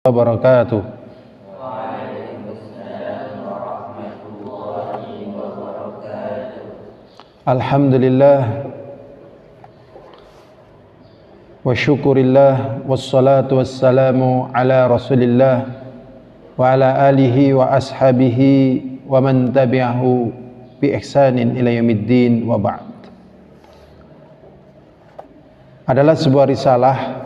wabarakatuh. Alhamdulillah wa syukurillah wassalatu wassalamu ala rasulillah wa ala alihi wa ashabihi wa man tabi'ahu bi ihsanin ila yaumiddin wa ba'd. Adalah sebuah risalah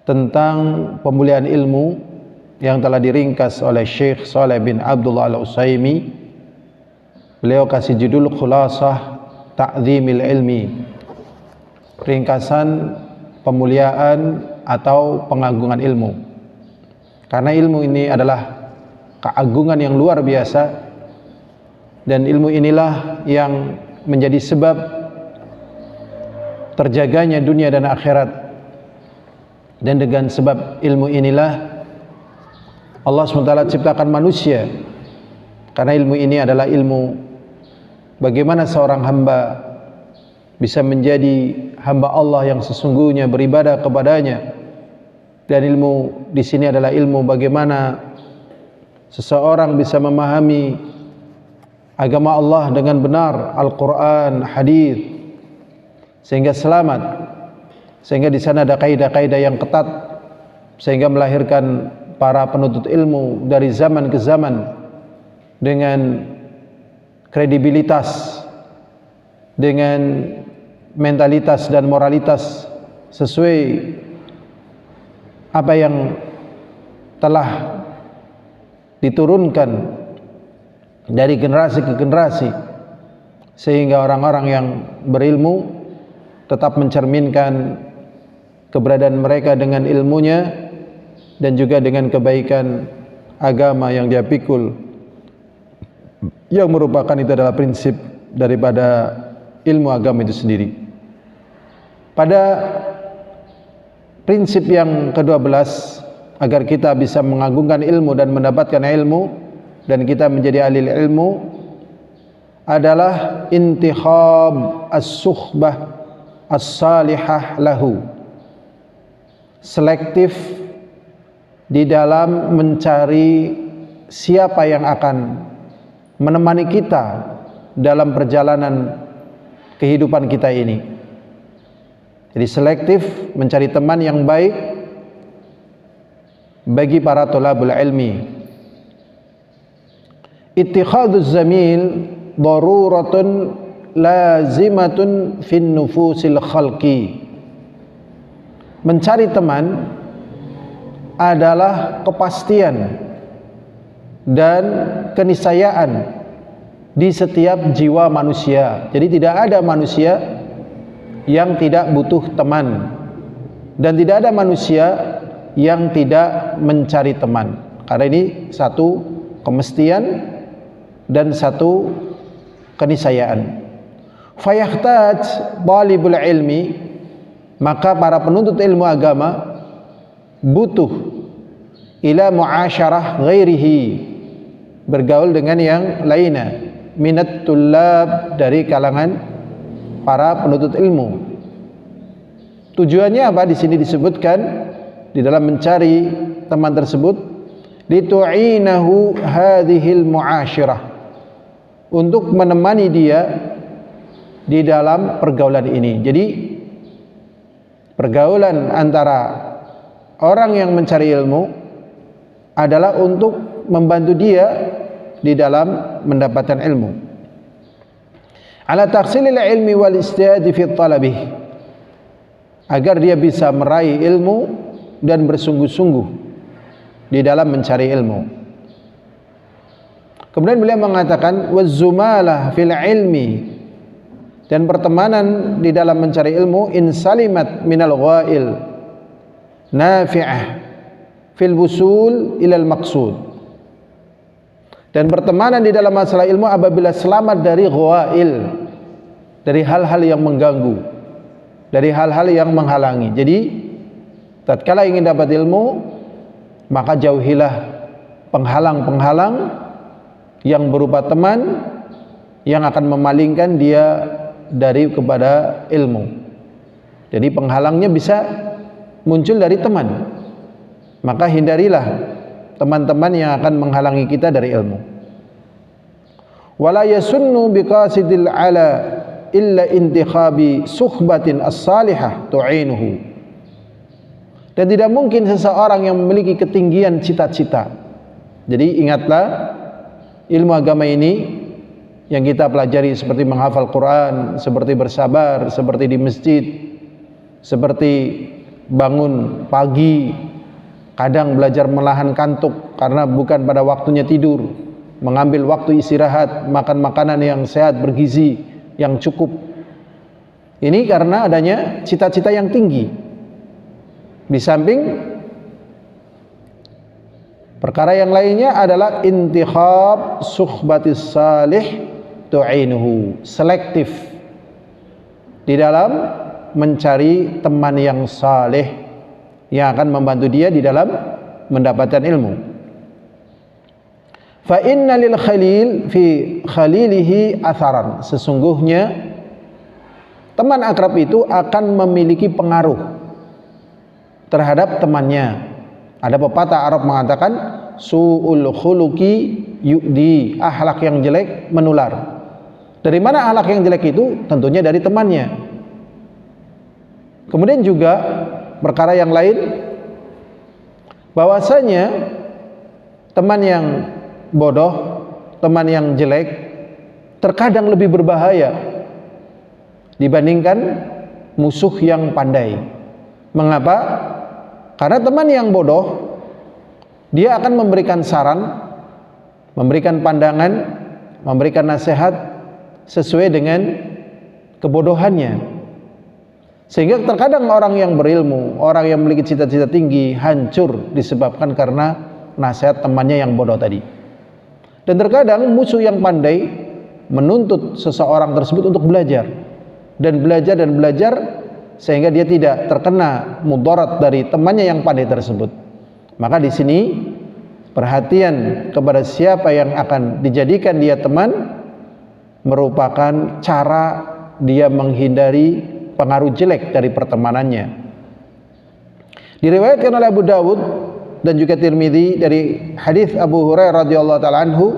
tentang pemulihan ilmu yang telah diringkas oleh Syekh Shalih bin Abdullah Al-Utsaimin. Beliau kasih judul Khulasah Ta'zimil Ilmi, ringkasan pemuliaan atau pengagungan ilmu. Karena ilmu ini adalah keagungan yang luar biasa, dan ilmu inilah yang menjadi sebab terjaganya dunia dan akhirat. Dan dengan sebab ilmu inilah Allah SWT ciptakan manusia, karena ilmu ini adalah ilmu bagaimana seorang hamba bisa menjadi hamba Allah yang sesungguhnya, beribadah kepadanya. Dan ilmu di sini adalah ilmu bagaimana seseorang bisa memahami agama Allah dengan benar, Al-Quran, hadis, sehingga selamat. Sehingga di sana ada kaidah-kaidah yang ketat, sehingga melahirkan para penuntut ilmu dari zaman ke zaman dengan kredibilitas, dengan mentalitas dan moralitas sesuai apa yang telah diturunkan dari generasi ke generasi, sehingga orang-orang yang berilmu tetap mencerminkan keberadaan mereka dengan ilmunya dan juga dengan kebaikan agama yang dia pikul, yang merupakan itu adalah prinsip daripada ilmu agama itu sendiri. Pada prinsip yang ke-12, agar kita bisa mengagungkan ilmu dan mendapatkan ilmu dan kita menjadi ahli ilmu, adalah intikhab as-suhbah as-salihah lahu, selektif di dalam mencari siapa yang akan menemani kita dalam perjalanan kehidupan kita ini. Jadi selektif mencari teman yang baik bagi para thalabul ilmi. Ittikhaduz zamil daruratun lazimatun fin nufusil khalqi. Mencari teman adalah kepastian dan keniscayaan di setiap jiwa manusia. Jadi tidak ada manusia yang tidak butuh teman, dan tidak ada manusia yang tidak mencari teman. Karena ini satu kemestian dan satu keniscayaan. Fayahtaj talibul ilmi, maka para penuntut ilmu agama butuh ila muasyarah ghairihi, bergaul dengan yang lainnya, minat tullab, dari kalangan para penuntut ilmu. Tujuannya apa? Di sini disebutkan di dalam mencari teman tersebut, litu'inahu hadhil muasyirah, untuk menemani dia di dalam pergaulan ini. Jadi pergaulan antara orang yang mencari ilmu adalah untuk membantu dia di dalam mendapatkan ilmu. Ala tahsilil ilmi wal istihad fi talabih, agar dia bisa meraih ilmu dan bersungguh-sungguh di dalam mencari ilmu. Kemudian beliau mengatakan wazumalah fil ilmi, dan pertemanan di dalam mencari ilmu, insalimat minal ghail nafi'ah fil wusul ilal maqsud, dan pertemanan di dalam masalah ilmu apabila selamat dari ghail, dari hal-hal yang mengganggu, dari hal-hal yang menghalangi. Jadi tatkala ingin dapat ilmu, maka jauhilah penghalang-penghalang yang berupa teman yang akan memalingkan dia dari kepada ilmu. Jadi penghalangnya bisa muncul dari teman. maka hindarilah teman-teman yang akan menghalangi kita dari ilmu. Wala yasunnu biqasidil ala illa intikhabi suhbatin as-salihah tu'inuhu. Dan tidak mungkin seseorang yang memiliki ketinggian cita-cita. Jadi ingatlah, ilmu agama ini yang kita pelajari seperti menghafal Quran, seperti bersabar, seperti di masjid, seperti bangun pagi, kadang belajar menahan kantuk karena bukan pada waktunya tidur, mengambil waktu istirahat, makan makanan yang sehat, bergizi, yang cukup. Ini karena adanya cita-cita yang tinggi. Di samping perkara yang lainnya adalah intikhab suhbatis salih tu'inuhu, selektif di dalam mencari teman yang saleh yang akan membantu dia di dalam mendapatkan ilmu. Fa inna lil khalil fi khalilihi atharan, sesungguhnya teman akrab itu akan memiliki pengaruh terhadap temannya. Ada pepatah Arab mengatakan su'ul khuluqi yu'di, akhlak yang jelek menular. Dari mana akhlak yang jelek itu? Tentunya dari temannya. Kemudian juga perkara yang lain, bahwasanya teman yang bodoh, teman yang jelek terkadang lebih berbahaya dibandingkan musuh yang pandai. Mengapa? Karena teman yang bodoh, dia akan memberikan saran, memberikan pandangan, memberikan nasihat sesuai dengan kebodohannya. Sehingga terkadang orang yang berilmu, orang yang memiliki cita-cita tinggi hancur disebabkan karena nasihat temannya yang bodoh tadi. Dan terkadang musuh yang pandai menuntut seseorang tersebut untuk belajar dan belajar sehingga dia tidak terkena mudarat dari temannya yang pandai tersebut. Maka di sini perhatian kepada siapa yang akan dijadikan dia teman merupakan cara dia menghindari pengaruh jelek dari pertemanannya. Diriwayatkan oleh Abu Dawud dan juga Tirmidzi dari hadis Abu Hurairah radhiyallahu taala anhu,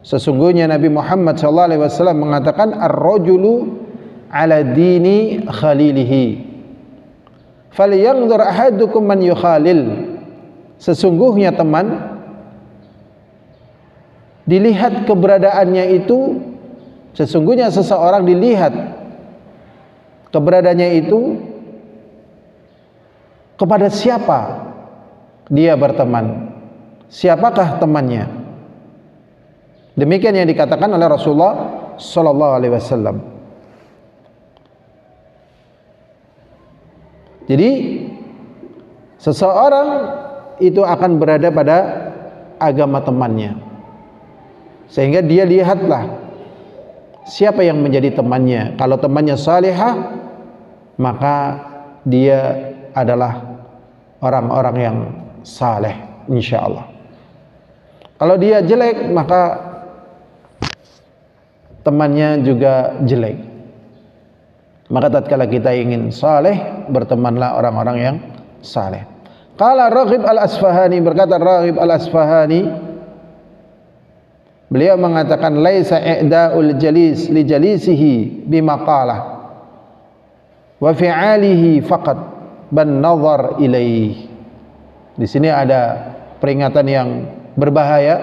sesungguhnya Nabi Muhammad sallallahu alaihi wasallam mengatakan ar-rajulu ala dini khalilihi falyanzur ahadukum man yukhalil. Sesungguhnya teman dilihat keberadaannya itu, sesungguhnya seseorang dilihat keberadaannya itu kepada siapa dia berteman, siapakah temannya. Demikian yang dikatakan oleh Rasulullah sallallahu alaihi wasallam. Jadi seseorang itu akan berada pada agama temannya, sehingga dia lihatlah siapa yang menjadi temannya. Kalau temannya salihah, maka dia adalah orang-orang yang saleh insyaallah. Kalau dia jelek, maka temannya juga jelek. Maka tatkala kita ingin saleh, bertemanlah orang-orang yang saleh. Qala Raghib al-Asfahani, berkata Raghib al-Asfahani, beliau mengatakan laisa i'da'ul jalis li jalisihi bimaqalah wa fi'alihi faqat ban nazar ilaih. Di sini ada peringatan yang berbahaya,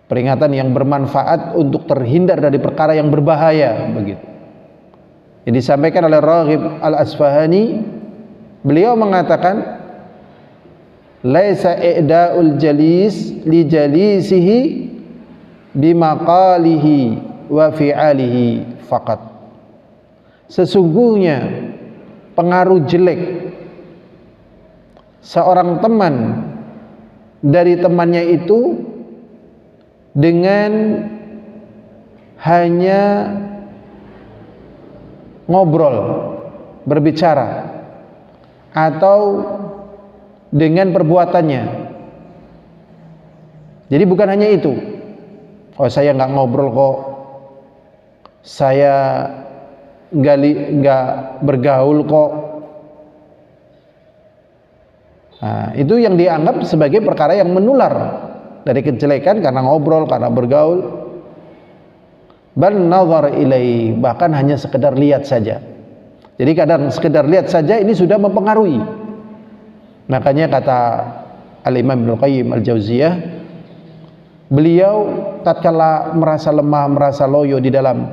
peringatan yang bermanfaat untuk terhindar dari perkara yang berbahaya begitu. Yang disampaikan oleh Raghib al-Asfahani, beliau mengatakan laisa i'da'ul jalis li jalisihi bimaqalihi wa fi'alihi faqat. Sesungguhnya pengaruh jelek seorang teman dari temannya itu dengan hanya ngobrol, berbicara, atau dengan perbuatannya. Jadi bukan hanya itu. Oh, saya nggak ngobrol kok, saya nggak bergaul kok, Nah, itu yang dianggap sebagai perkara yang menular dari kejelekan karena ngobrol, karena bergaul. Bal nazar ilai, bahkan hanya sekedar lihat saja. Jadi kadang sekedar lihat saja ini sudah mempengaruhi. Makanya kata Al-Imam Ibnu Qayyim Al-Jauziyah, beliau tatkala merasa lemah, merasa loyo di dalam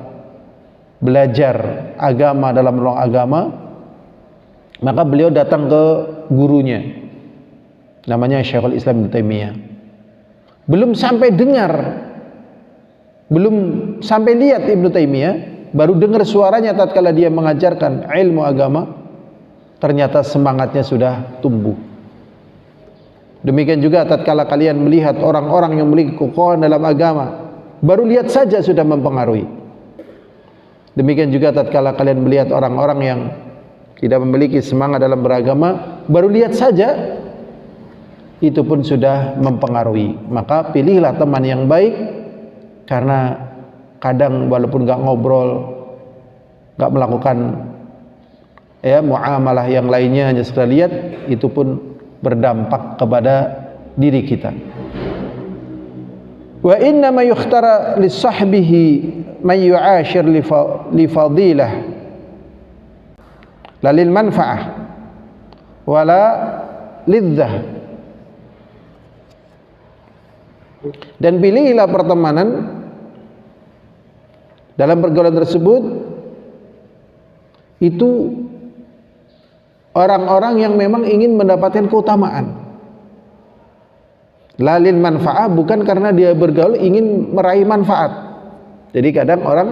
belajar agama, dalam ruang agama, maka beliau datang ke gurunya, namanya Syekhul Islam Ibnu Taimiyah. Belum sampai dengar, belum sampai lihat Ibnu Taimiyah, baru dengar suaranya tatkala dia mengajarkan ilmu agama, ternyata semangatnya sudah tumbuh. Demikian juga tatkala kalian melihat orang-orang yang memiliki kekokohan dalam agama, baru lihat saja sudah mempengaruhi. Demikian juga tatkala kalian melihat orang-orang yang tidak memiliki semangat dalam beragama, baru lihat saja itu pun sudah mempengaruhi. Maka pilihlah teman yang baik, karena kadang walaupun gak ngobrol, gak melakukan muamalah yang lainnya, hanya sekedar lihat, itu pun berdampak kepada diri kita. Wa inna ma yukhtara li sahbihi man yu'ashir li fadilah la lil manfa'ah wala lidzah. Dan pilihlah pertemanan dalam pergaulan tersebut itu orang-orang yang memang ingin mendapatkan keutamaan. Lalil manfaat, bukan karena dia bergaul ingin meraih manfaat. Jadi kadang orang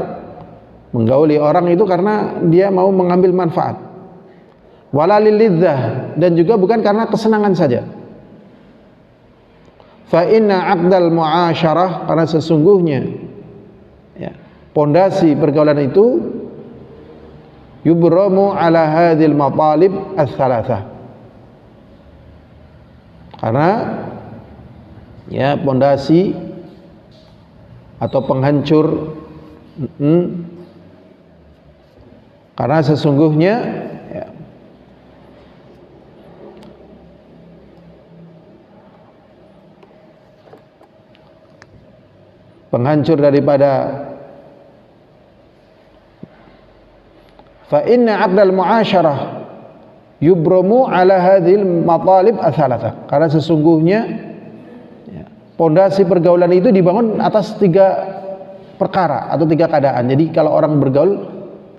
menggauli orang itu karena dia mau mengambil manfaat. Walalil lidzah, dan juga bukan karena kesenangan saja. Fa inna aqdal muasyarah, karena sesungguhnya pondasi pergaulan itu yubramu ala hadhil matalib ats-tsalatsah, karena pondasi atau penghancur karena sesungguhnya penghancur daripada fa inna 'aqdal mu'asyarah yubramu ala hadhil matalib ats-tsalatsah, karena sesungguhnya pondasi pergaulan itu dibangun atas 3 perkara atau 3 keadaan. Jadi kalau orang bergaul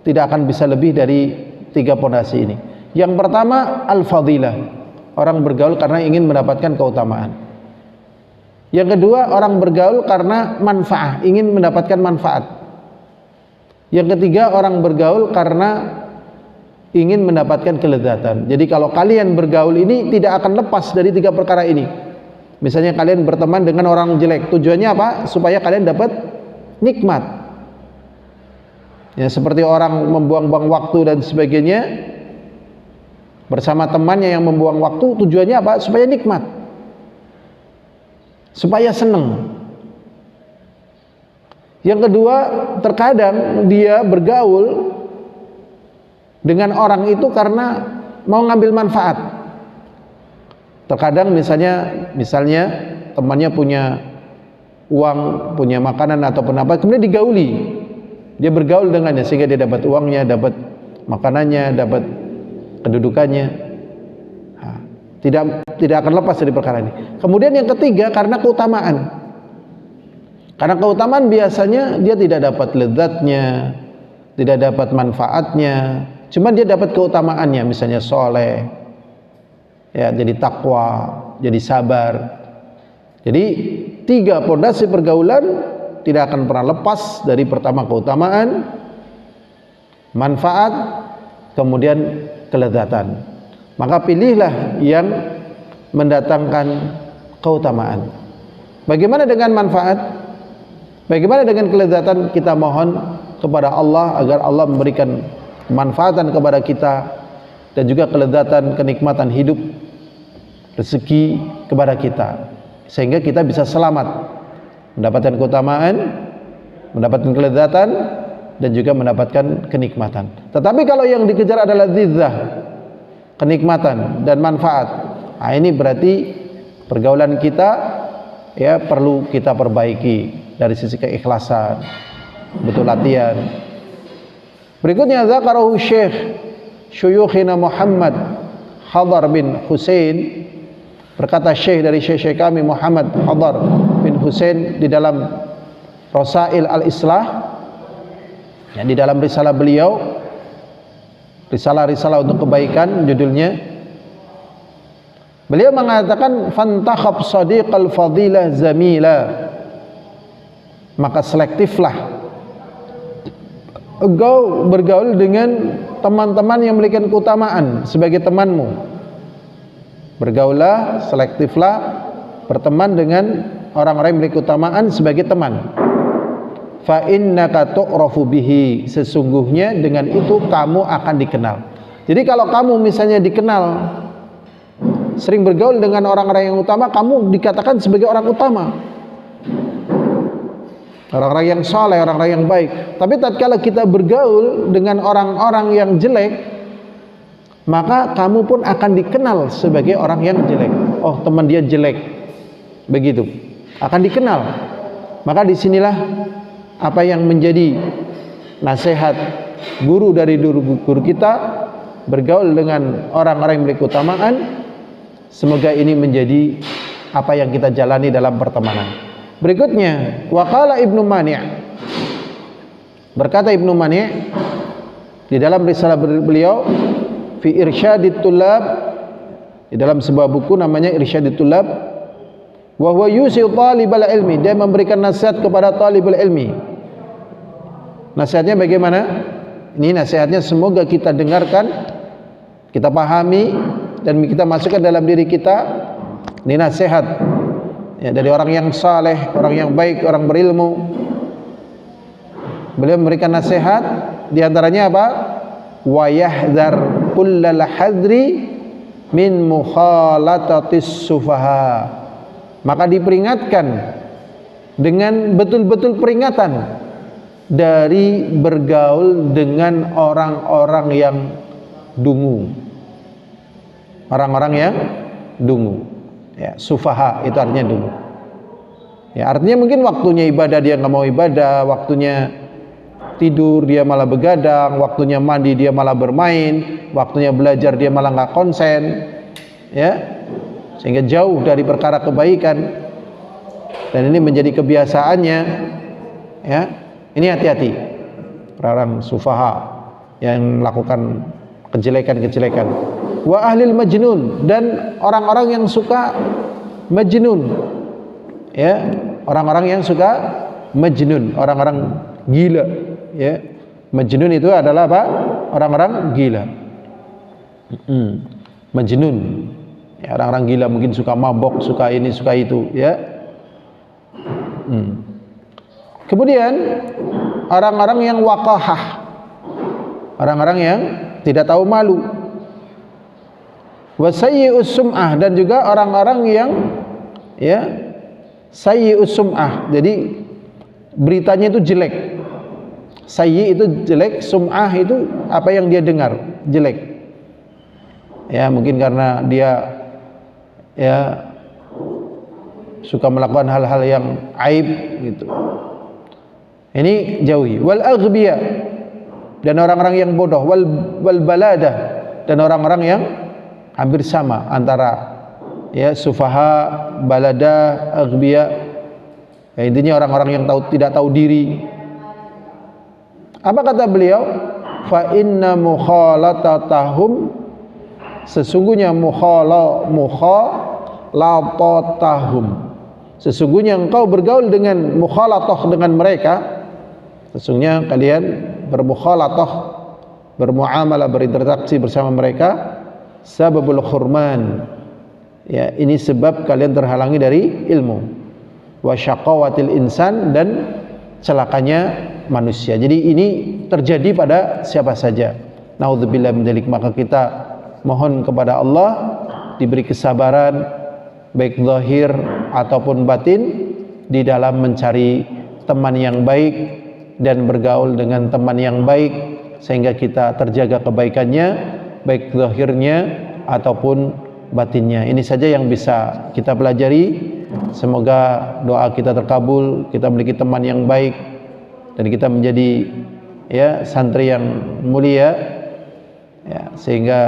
tidak akan bisa lebih dari 3 pondasi ini. Yang pertama al-fadilah, orang bergaul karena ingin mendapatkan keutamaan. Yang kedua, orang bergaul karena manfaat, ingin mendapatkan manfaat. Yang ketiga, orang bergaul karena ingin mendapatkan kelezatan. Jadi kalau kalian bergaul ini tidak akan lepas dari 3 perkara ini. Misalnya kalian berteman dengan orang jelek, tujuannya apa? Supaya kalian dapat nikmat. Ya, seperti orang membuang-buang waktu dan sebagainya bersama temannya yang membuang waktu, tujuannya apa? Supaya nikmat, supaya senang. Yang kedua, terkadang dia bergaul dengan orang itu karena mau ngambil manfaat. Terkadang misalnya temannya punya uang, punya makanan ataupun apa, kemudian digauli. Dia bergaul dengannya sehingga dia dapat uangnya, dapat makanannya, dapat kedudukannya. Tidak akan lepas dari perkara ini. Kemudian yang ketiga, karena keutamaan. Karena keutamaan biasanya dia tidak dapat lezatnya, tidak dapat manfaatnya, cuma dia dapat keutamaannya, misalnya soleh, jadi takwa, jadi sabar. Jadi 3 pondasi pergaulan tidak akan pernah lepas dari pertama keutamaan, manfaat, kemudian kelezatan. Maka pilihlah yang mendatangkan keutamaan. Bagaimana dengan manfaat? Bagaimana dengan kelezatan? Kita mohon kepada Allah agar Allah memberikan kemanfaatan kepada kita dan juga kelezatan, kenikmatan hidup, rezeki kepada kita, sehingga kita bisa selamat mendapatkan keutamaan, mendapatkan kelezatan, dan juga mendapatkan kenikmatan. Tetapi kalau yang dikejar adalah zizzah, kenikmatan dan manfaat, Nah, ini berarti pergaulan kita ya perlu kita perbaiki dari sisi keikhlasan, betul latihan. Berikutnya zakarahu Syekh Syuyukhina Muhammad Hadar bin Husain, berkata Syekh dari Syekh kami Muhammad Hadar bin Husain di dalam Rasail al-Islah, ya, di dalam risalah beliau, risalah-risalah untuk kebaikan judulnya, beliau mengatakan fantakhab sadiqal fadilah zamila, maka selektiflah engkau bergaul dengan teman-teman yang memiliki keutamaan sebagai temanmu. Bergaullah, selektiflah, berteman dengan orang-orang yang memiliki keutamaan sebagai teman. Fa innaka tu'rafu bihi, sesungguhnya dengan itu kamu akan dikenal. Jadi kalau kamu misalnya dikenal sering bergaul dengan orang-orang yang utama, kamu dikatakan sebagai orang utama, orang-orang yang saleh, orang-orang yang baik. Tapi tatkala kita bergaul dengan orang-orang yang jelek, maka kamu pun akan dikenal sebagai orang yang jelek. Oh, teman dia jelek, begitu akan dikenal. Maka disinilah apa yang menjadi nasihat guru dari guru kita, bergaul dengan orang-orang yang memiliki keutamaan. Semoga ini menjadi apa yang kita jalani dalam pertemanan. Berikutnya, waqala Ibnu Mani', berkata Ibnu Mani' di dalam risalah beliau fi irsyadit tulab, di dalam sebuah buku namanya Irsyadit Tulab, wa huwa yusi talibal ilmi, dia memberikan nasihat kepada talibul ilmi. Nasihatnya bagaimana? Ini nasihatnya semoga kita dengarkan, kita pahami, dan kita masukkan dalam diri kita. Ini nasihat ya, dari orang yang saleh, orang yang baik, orang berilmu. Beliau memberikan nasihat, diantaranya apa? Wa yahdhar kullal hadri min mukhalatatis sufaha, maka diperingatkan dengan betul-betul peringatan dari bergaul dengan orang-orang yang dungu, orang-orang yang dungu, ya, sufaha itu artinya dungu. Ya, artinya mungkin waktunya ibadah dia nggak mau ibadah, waktunya tidur dia malah begadang, waktunya mandi dia malah bermain, waktunya belajar dia malah nggak konsen, ya, sehingga jauh dari perkara kebaikan. Dan ini menjadi kebiasaannya, ya. Ini hati-hati orang sufaha yang melakukan kejelekan-kejelekan. Wa ahlil majnun, dan orang-orang yang suka majnun, ya, orang-orang yang suka majnun, orang-orang gila, ya. Majnun itu adalah apa? Orang-orang gila. Majnun, ya, orang-orang gila, mungkin suka mabok, suka ini, suka itu, ya. Kemudian orang-orang yang waqahah, orang-orang yang tidak tahu malu. Wa sayyi'us sum'ah, dan juga orang-orang yang, ya, sayyi'us sum'ah, jadi beritanya itu jelek. Sayyi itu jelek, sum'ah itu apa yang dia dengar jelek. Ya, mungkin karena dia, ya, suka melakukan hal-hal yang aib gitu. Ini jauhi. Wal aghbiya, dan orang-orang yang bodoh. Wal baladah, dan orang-orang yang hampir sama antara, ya, sufaha, balada, aghbiya. Ya, intinya orang-orang yang tidak tahu diri. Apa kata beliau? Fa inna mukhalatatahum, sesungguhnya mukhalatatahum, sesungguhnya engkau bergaul dengan mukhalatah dengan mereka, sesungguhnya kalian bermukhalatah, bermuamalah, berinteraksi bersama mereka, sababul khurman, ya, ini sebab kalian terhalangi dari ilmu, wa syaqawatil insan, dan celakanya manusia. Jadi ini terjadi pada siapa saja. Naudzubillah min dzalik. Maka kita mohon kepada Allah diberi kesabaran baik zahir ataupun batin di dalam mencari teman yang baik dan bergaul dengan teman yang baik, sehingga kita terjaga kebaikannya baik zahirnya ataupun batinnya. Ini saja yang bisa kita pelajari. Semoga doa kita terkabul, kita memiliki teman yang baik, dan kita menjadi ya santri yang mulia, ya, sehingga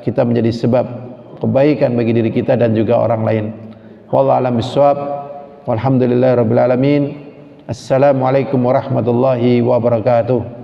kita menjadi sebab kebaikan bagi diri kita dan juga orang lain. Wallahu a'lam bishawab. Walhamdulillahirabbil alamin. Assalamualaikum warahmatullahi wabarakatuh.